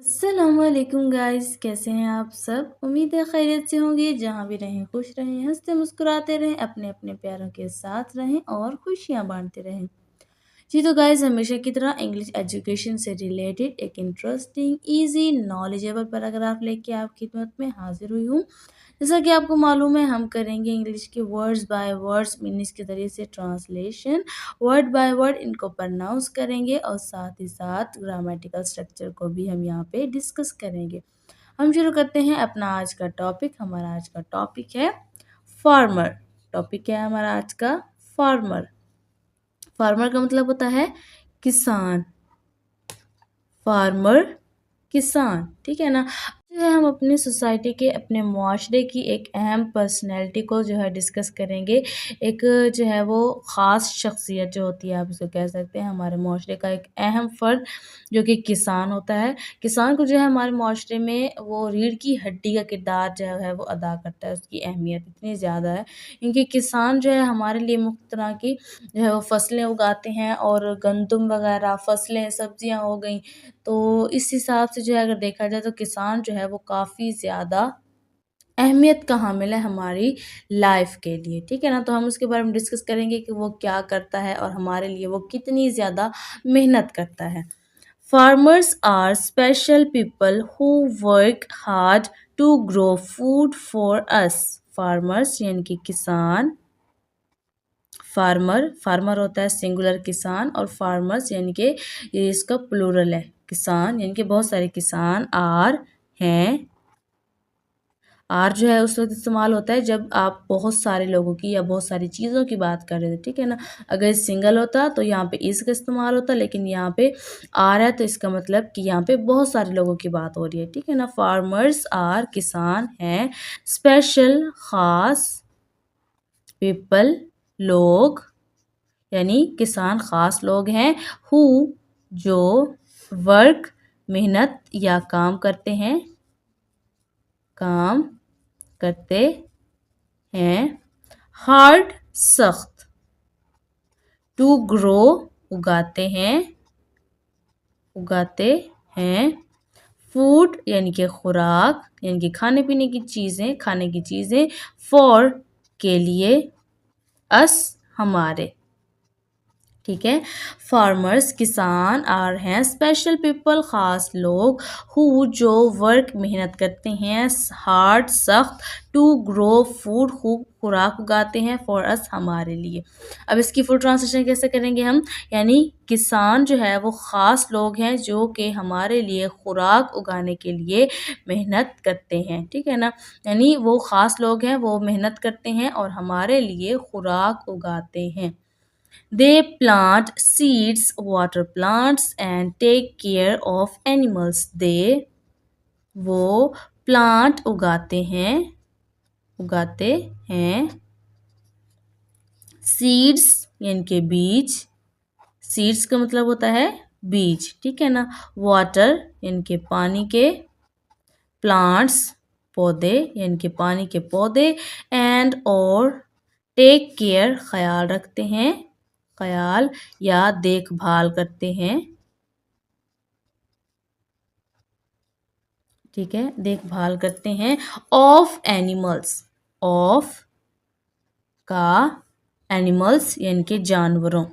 अस्सलामुअलैकुम गाइस, कैसे हैं आप सब। उम्मीद है खैरियत से होंगे। जहाँ भी रहें खुश रहें, हंसते मुस्कुराते रहें, अपने अपने प्यारों के साथ रहें और खुशियाँ बांटते रहें। जी तो गाइस, हमेशा की तरह इंग्लिश एजुकेशन से रिलेटेड एक इंटरेस्टिंग इजी नॉलेजेबल पैराग्राफ लेके आपकी खिदमत में हाजिर हुई हूँ। जैसा कि आपको मालूम है, हम करेंगे इंग्लिश के वर्ड्स बाय वर्ड्स मीनिंग्स के ज़रिए से ट्रांसलेशन, वर्ड बाय वर्ड इनको प्रोनाउंस करेंगे और साथ ही साथ ग्रामेटिकल स्ट्रक्चर को भी हम यहाँ पे डिस्कस करेंगे। हम शुरू करते हैं अपना आज का टॉपिक। हमारा आज का टॉपिक है फार्मर। टॉपिक क्या है हमारा आज का? फार्मर। फार्मर का मतलब होता है किसान। फार्मर किसान, ठीक है ना। जो है हम अपनी सोसाइटी के, अपने मुआशरे की एक अहम पर्सनैलिटी को जो है डिस्कस करेंगे। एक जो है वो ख़ास शख्सियत जो होती है, आप उसको कह सकते हैं हमारे मुआशरे का एक अहम फ़र्द, जो कि किसान होता है। किसान को जो है हमारे मुआशरे में वो रीढ़ की हड्डी का किरदार जो है वो अदा करता है। उसकी अहमियत इतनी ज़्यादा है क्योंकि किसान जो है हमारे लिए मुख्तलिफ तरह की जो है वो फसलें उगाते हैं, और गंदम वगैरह फसलें, सब्जियां हो गई। तो इस हिसाब से जो है अगर देखा जाए तो किसान जो है वो काफ़ी ज़्यादा अहमियत का हामिल है हमारी लाइफ के लिए, ठीक है ना। तो हम उसके बारे में डिस्कस करेंगे कि वो क्या करता है और हमारे लिए वो कितनी ज़्यादा मेहनत करता है। Farmers are special people who work hard to grow food for us. Farmers यानी कि किसान। फार्मर, फार्मर होता है सिंगुलर किसान, और फार्मर्स यानी कि ये इसका प्लूरल है किसान, यानी कि बहुत सारे किसान आर हैं। आर जो है उस वक्त इस्तेमाल होता है जब आप बहुत सारे लोगों की या बहुत सारी चीज़ों की बात कर रहे थे, ठीक है ना। अगर सिंगल होता तो यहाँ पे इस का इस्तेमाल होता, लेकिन यहाँ पे आर है तो इसका मतलब कि यहाँ पे बहुत सारे लोगों की बात हो रही है, ठीक है ना। फार्मर्स आर किसान हैं, स्पेशल खास, पीपल लोग, यानी किसान ख़ास लोग हैं, हु जो, वर्क मेहनत या काम करते हैं, काम करते हैं, हार्ड सख्त, टू ग्रो उगाते हैं, उगाते हैं, फूड यानी कि खुराक, यानी कि खाने पीने की चीज़ें, खाने की चीज़ें, फॉर के लिए, अस हमारे, ठीक है। फार्मर्स किसान आर हैं, स्पेशल पीपल ख़ास लोग, हु जो वर्क मेहनत करते हैं, हार्ड सख्त, टू ग्रो फूड खुराक उगाते हैं, फॉर अस हमारे लिए। अब इसकी फुल ट्रांसलेशन कैसे करेंगे हम? यानी किसान जो है वो ख़ास लोग हैं जो कि हमारे लिए खुराक उगाने के लिए मेहनत करते हैं, ठीक है ना। यानी वो ख़ास लोग हैं, वो मेहनत करते हैं और हमारे लिए खुराक उगाते हैं। They plant seeds, water plants, and take care of animals. They वो प्लांट उगाते हैं, सीड्स यानी के बीज, सीड्स का मतलब होता है बीज, ठीक है ना। वाटर यानी के पानी के, प्लांट्स पौधे यानी कि पानी के पौधे, एंड और टेक केयर ख्याल रखते हैं, ख्याल या देखभाल करते हैं, ठीक है, देखभाल करते हैं, ऑफ एनिमल्स, ऑफ का, एनिमल्स यानी कि जानवरों,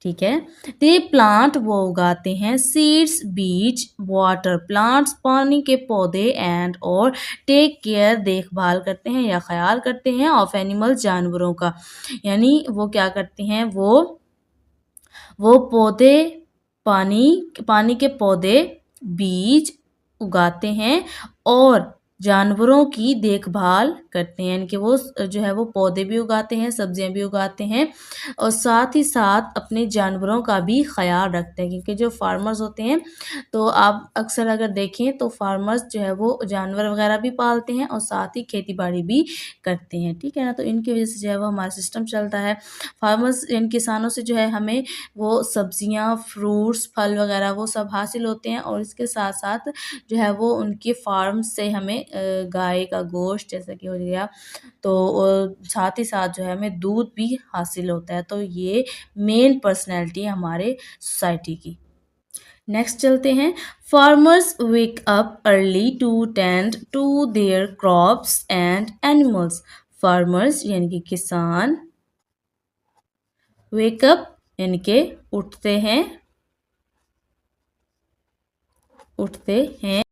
ठीक है। दे प्लांट वो उगाते हैं, सीड्स बीज, वाटर प्लांट्स पानी के पौधे, एंड और टेक केयर देखभाल करते हैं या ख्याल करते हैं, ऑफ एनिमल्स जानवरों का। यानी वो क्या करते हैं, वो पौधे, पानी पानी के पौधे, बीज उगाते हैं और जानवरों की देखभाल करते हैं, यानी कि वो जो है वो पौधे भी उगाते हैं, सब्जियां भी उगाते हैं, और साथ ही साथ अपने जानवरों का भी ख्याल रखते हैं। क्योंकि जो फार्मर्स होते हैं, तो आप अक्सर अगर देखें तो फार्मर्स जो है वो जानवर वगैरह भी पालते हैं और साथ ही खेती बाड़ी भी करते हैं, ठीक है ना। तो इनकी वजह से जो है वो हमारा सिस्टम चलता है। फार्मर्स, इन किसानों से जो है हमें वो सब्जियां, फ्रूट्स, फल वगैरह वो सब हासिल होते हैं, और इसके साथ साथ जो है वो उनके फार्म से हमें गाय का गोश्त जैसा कि हो गया, तो साथ ही साथ जो है हमें दूध भी हासिल होता है। तो ये मेन पर्सनैलिटी है हमारे सोसाइटी की। नेक्स्ट चलते हैं। Farmers wake up early to tend to their crops and animals. Farmers यानी कि किसान, वेकअप यानी कि उठते हैं,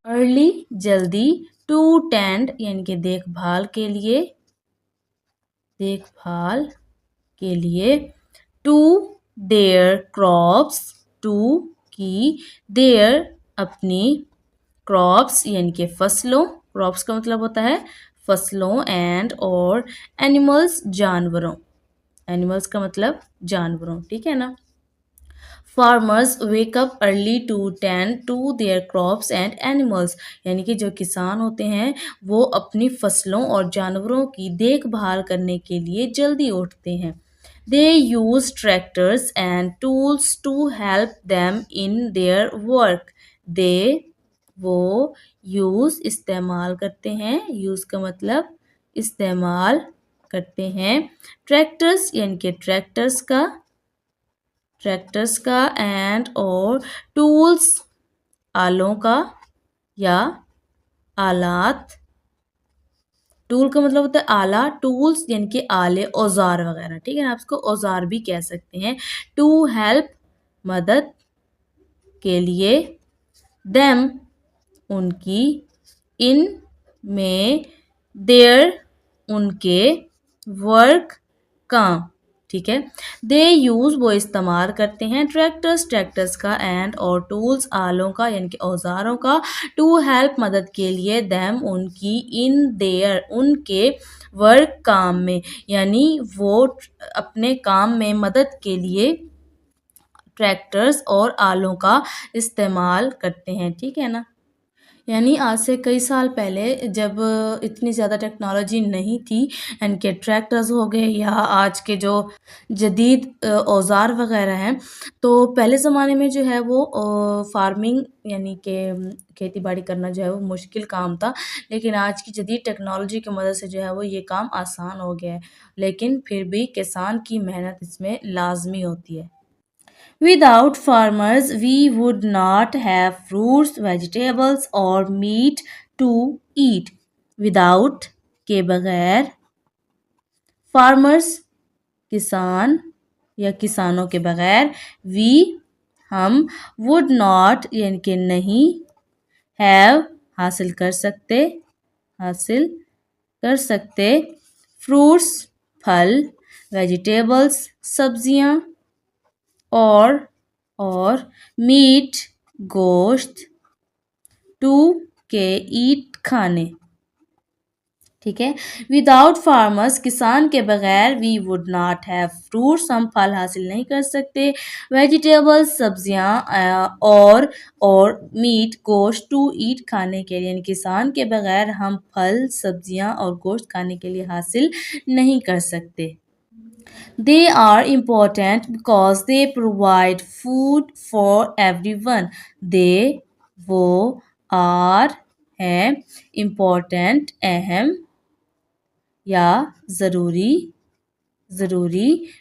अर्ली जल्दी, टू टेंड यानी कि देखभाल के लिए, टू देयर क्रॉप्स, टू की, देयर अपनी, क्रॉप्स यानी कि फसलों, क्रॉप्स का मतलब होता है फसलों, एंड और एनिमल्स जानवरों, एनिमल्स का मतलब जानवरों, ठीक है ना। Farmers wake up early to tend to their crops and animals, यानी कि जो किसान होते हैं वो अपनी फसलों और जानवरों की देखभाल करने के लिए जल्दी उठते हैं। They use tractors and tools to help them in their work. They वो यूज इस्तेमाल करते हैं, यूज का मतलब इस्तेमाल करते हैं, ट्रैक्टर्स यानी कि ट्रैक्टर्स का, एंड और टूल्स आलों का या आलात, टूल का मतलब होता है आला, टूल्स यानी कि आले, औजार वगैरह, ठीक है ना, आप इसको औजार भी कह सकते हैं। टू हेल्प मदद के लिए, देम उनकी, इन में, देयर उनके, वर्क काम, ठीक है। दे यूज वो इस्तेमाल करते हैं, ट्रैक्टर्स का, एंड और टूल्स आलों का यानी कि औजारों का, टू हेल्प मदद के लिए, देम उनकी, इन देयर उनके, वर्क काम में, यानी वो अपने काम में मदद के लिए ट्रैक्टर्स और आलों का इस्तेमाल करते हैं, ठीक है ना। यानी आज से कई साल पहले जब इतनी ज़्यादा टेक्नोलॉजी नहीं थी, यानी कि ट्रैक्टर्स हो गए या आज के जो जदीद औज़ार वग़ैरह हैं, तो पहले ज़माने में जो है वो फार्मिंग यानी कि खेती बाड़ी करना जो है वो मुश्किल काम था, लेकिन आज की जदीद टेक्नोलॉजी की मदद से जो है वो ये काम आसान हो गया है, लेकिन फिर भी किसान की मेहनत इसमें लाजमी होती है। Without farmers, we would not have fruits, vegetables or meat to eat. Without के बगैर, farmers किसान या किसानों के बगैर, we हम, would not यानी कि नहीं, have हासिल कर सकते, fruits फल, vegetables सब्जियां, और मीट गोश्त, टू के ईट खाने, ठीक है। विदाउट फार्मर्स किसान के बगैर, we would not have fruits हम फल हासिल नहीं कर सकते, वेजिटेबल्स सब्जियां, और मीट गोश्त, टू ईट खाने के लिए, यानी किसान के बगैर हम फल सब्जियां और गोश्त खाने के लिए हासिल नहीं कर सकते। They are important because they provide food for everyone. They वो are हैं important अहम या ज़रूरी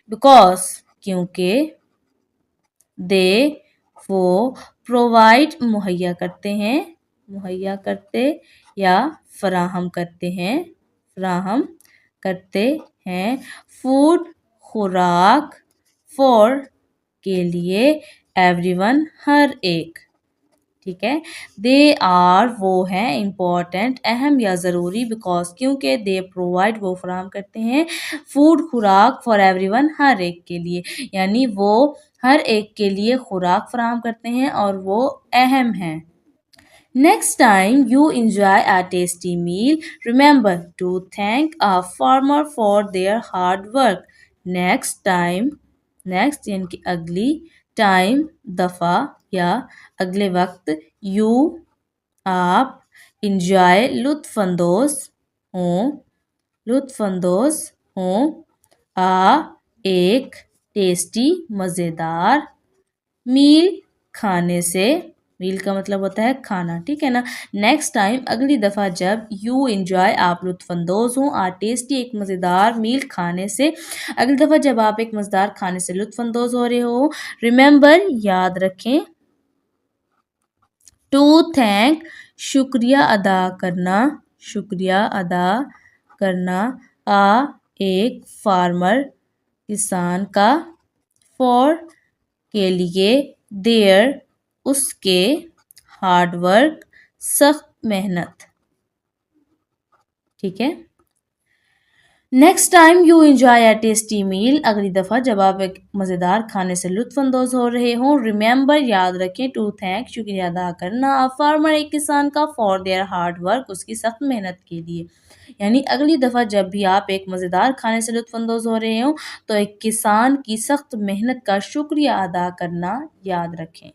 because क्योंकि they वो provide मुहैया करते या फराहम करते हैं फूड खुराक फॉर के लिए एवरीवन हर एक, ठीक है। दे आर वो हैं इम्पॉर्टेंट अहम या ज़रूरी बिकॉज क्योंकि दे प्रोवाइड वो फराहम करते हैं फूड खुराक फॉर एवरीवन हर एक के लिए, यानी वो हर एक के लिए खुराक फराहम करते हैं और वो अहम हैं। Next time you enjoy a tasty meal, remember to thank a farmer for their hard work. Next यानी कि अगली, टाइम दफ़ा या अगले वक्त, you आप, enjoy लुत्फ़अंदोज़ हों, एक, टेस्टी मज़ेदार, मील खाने से, मील का मतलब होता है खाना, ठीक है ना। नेक्स्ट टाइम अगली दफ़ा जब, यू एंजॉय आप लुत्फ़अंदोज़ हों, टेस्टी एक मज़ेदार मील खाने से, अगली दफ़ा जब आप एक मज़ेदार खाने से लुत्फ़अंदोज़ हो रहे हो, रिमेंबर याद रखें, ٹو تھینک شکریہ ادا کرنا، شکریہ ادا کرنا، ایک فارمر کسان کا، فور کے لیے، دیئر اس کے، ہارڈ ورک سخت محنت. ٹھیک ہے. Next time you enjoy a tasty meal, اگلی دفعہ جب آپ ایک مزیدار کھانے سے لطف اندوز ہو رہے ہوں، ریممبر یاد رکھیں، ٹو تھینک شکریہ ادا کرنا، فارمر ایک کسان کا، فار دیئر ہارڈ ورک اس کی سخت محنت کے لیے. یعنی اگلی دفعہ جب بھی آپ ایک مزیدار کھانے سے لطف اندوز ہو رہے ہوں تو ایک کسان کی سخت محنت کا شکریہ ادا کرنا یاد رکھیں.